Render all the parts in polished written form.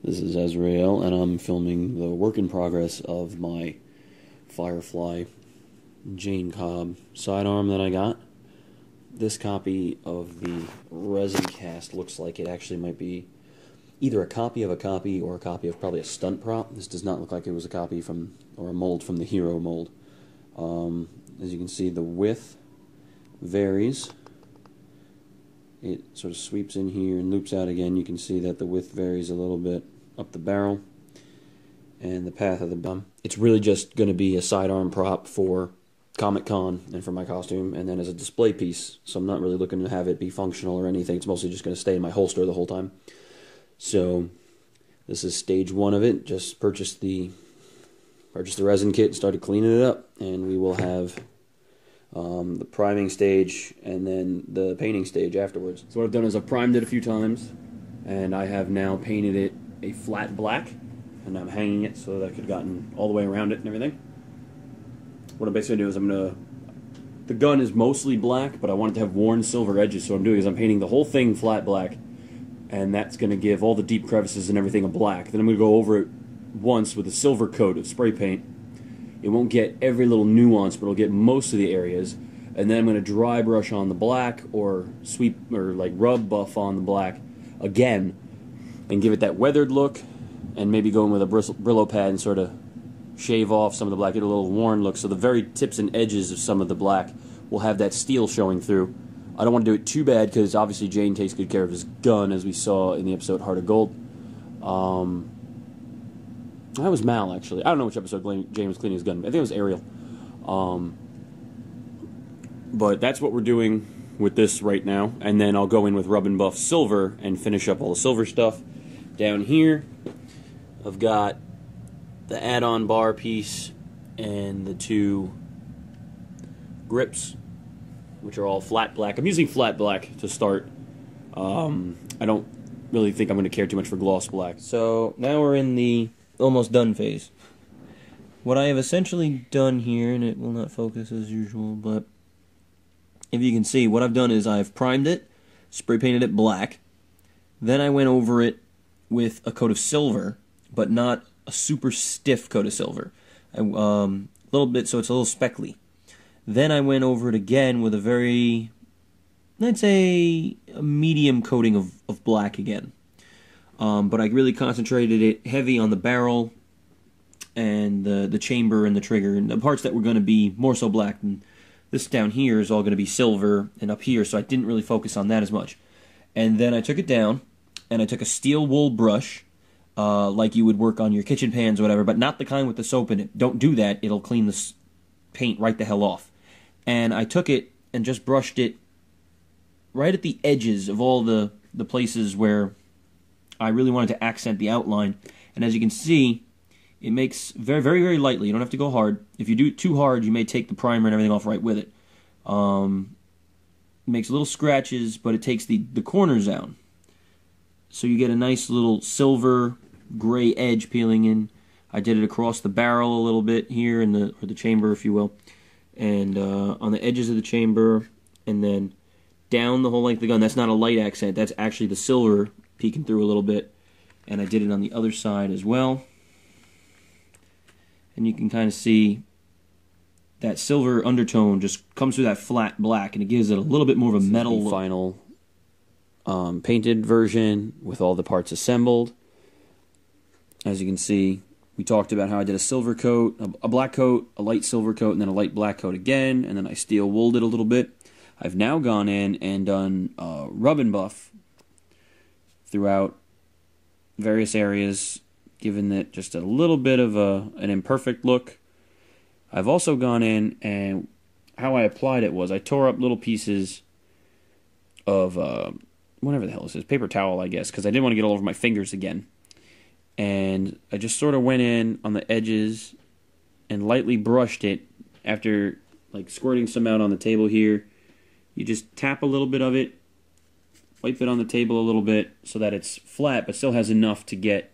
This is Azrael, and I'm filming the work in progress of my Firefly Jayne Cobb sidearm that I got. This copy of the resin cast looks like it actually might be either a copy of a copy or a copy of probably a stunt prop. This does not look like it was a copy from, or a mold from the Hero mold. As you can see, the width varies. It sort of sweeps in here and loops out again. You can see that the width varies a little bit up the barrel and the path of the bum. It's really just going to be a sidearm prop for Comic-Con and for my costume, and then as a display piece. So I'm not really looking to have it be functional or anything. It's mostly just going to stay in my holster the whole time. So this is stage one of it. Just purchased the resin kit and started cleaning it up, and we will have the priming stage and then the painting stage afterwards. So what I've done is I've primed it a few times, and I have now painted it a flat black, and I'm hanging it so that I could have gotten all the way around it and everything. What I'm basically doing is the gun is mostly black, but I want it to have worn silver edges, so what I'm doing is I'm painting the whole thing flat black, and that's going to give all the deep crevices and everything a black. Then I'm going to go over it once with a silver coat of spray paint. It won't get every little nuance, but it'll get most of the areas. And then I'm going to dry brush on the black, or sweep, or like rub buff on the black again, and give it that weathered look, and maybe go in with a Brillo pad and sort of shave off some of the black, get a little worn look, so the very tips and edges of some of the black will have that steel showing through. I don't want to do it too bad, because obviously Jayne takes good care of his gun, as we saw in the episode Heart of Gold. That was Mal, actually. I don't know which episode Jayne was cleaning his gun. I think it was Ariel. But that's what we're doing with this right now. And then I'll go in with Rub and Buff Silver and finish up all the silver stuff. Down here, I've got the add-on bar piece and the two grips, which are all flat black. I'm using flat black to start. I don't really think I'm going to care too much for gloss black. So now we're in the almost done phase. What I have essentially done here, and it will not focus as usual, but if you can see, what I've done is I've primed it, spray painted it black, then I went over it with a coat of silver, but not a super stiff coat of silver. A little bit, so it's a little speckly. Then I went over it again with a very, I'd say, a medium coating of black again. But I really concentrated it heavy on the barrel and the chamber and the trigger, and the parts that were going to be more so black. And this down here is all going to be silver, and up here, so I didn't really focus on that as much. And then I took it down, and I took a steel wool brush, like you would work on your kitchen pans or whatever, but not the kind with the soap in it. Don't do that. It'll clean the paint right the hell off. And I took it and just brushed it right at the edges of all the places where I really wanted to accent the outline. And as you can see, it makes very, very, very lightly. You don't have to go hard. If you do it too hard, you may take the primer and everything off right with it. It makes little scratches, but it takes the corners out. So you get a nice little silver gray edge peeling in. I did it across the barrel a little bit here, or the chamber, if you will. And on the edges of the chamber, and then down the whole length of the gun. That's not a light accent. That's actually the silver peeking through a little bit. And I did it on the other side as well. And you can kind of see that silver undertone just comes through that flat black, and it gives it a little bit more of a metal look. Final painted version with all the parts assembled. As you can see, we talked about how I did a silver coat, a black coat, a light silver coat, and then a light black coat again, and then I steel wooled it a little bit. I've now gone in and done rub and buff throughout various areas, giving it just a little bit of an imperfect look. I've also gone in, and how I applied it was I tore up little pieces of whatever the hell this is, paper towel, I guess, because I didn't want to get all over my fingers again. And I just sort of went in on the edges and lightly brushed it after like squirting some out on the table here. You just tap a little bit of it, wipe it on the table a little bit so that it's flat but still has enough to get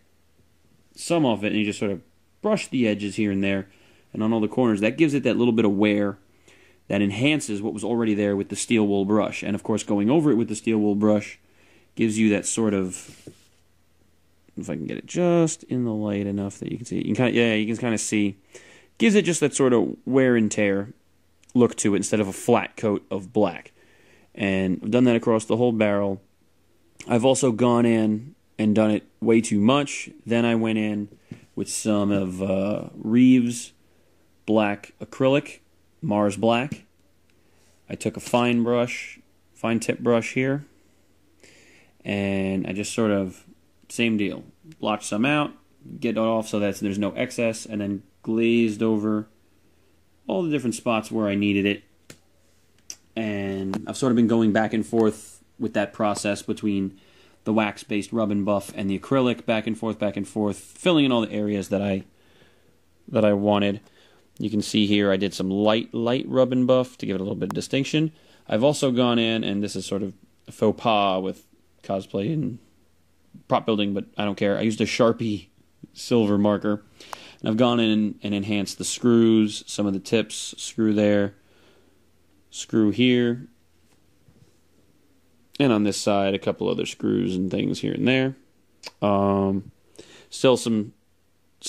some off it, and you just sort of brush the edges here and there and on all the corners. That gives it that little bit of wear that enhances what was already there with the steel wool brush. And of course, going over it with the steel wool brush gives you that sort of If I can get it just in the light enough that you can see it. You can kind of see. Gives it just that sort of wear and tear look to it instead of a flat coat of black. And I've done that across the whole barrel. I've also gone in and done it way too much. Then I went in with some of Reeves black acrylic, Mars black. I took a fine tip brush here, and I just sort of, same deal, blotch some out, get it off so that there's no excess, and then glazed over all the different spots where I needed it. And I've sort of been going back and forth with that process between the wax-based rub and buff and the acrylic, back and forth, filling in all the areas that I wanted. You can see here I did some light rub and buff to give it a little bit of distinction. I've also gone in, and this is sort of a faux pas with cosplay and prop building, but I don't care. I used a Sharpie silver marker, and I've gone in and enhanced the screws, some of the tips, screw there, screw here, and on this side a couple other screws and things here and there. Still some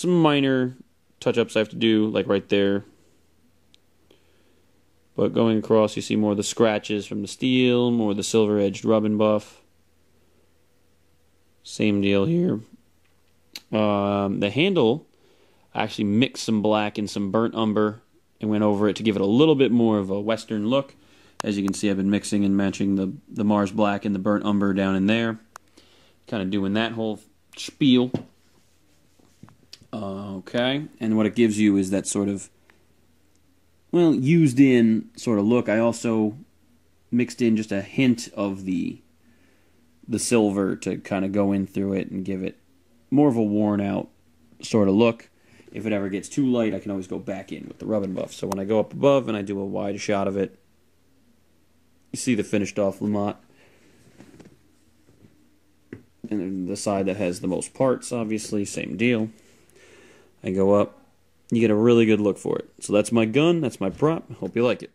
minor touch-ups I have to do, like right there. But going across, you see more of the scratches from the steel, more of the silver-edged rub and buff. Same deal here. The handle, I actually mixed some black and some burnt umber and went over it to give it a little bit more of a Western look. As you can see, I've been mixing and matching the Mars black and the burnt umber down in there. Kind of doing that whole spiel. Okay, and what it gives you is that sort of, well, used in sort of look. I also mixed in just a hint of the silver to kind of go in through it and give it more of a worn out sort of look. If it ever gets too light, I can always go back in with the rub and buff. So when I go up above and I do a wide shot of it, you see the finished off Lamont. And then the side that has the most parts, obviously, same deal. I go up, you get a really good look for it. So that's my gun, that's my prop. Hope you like it.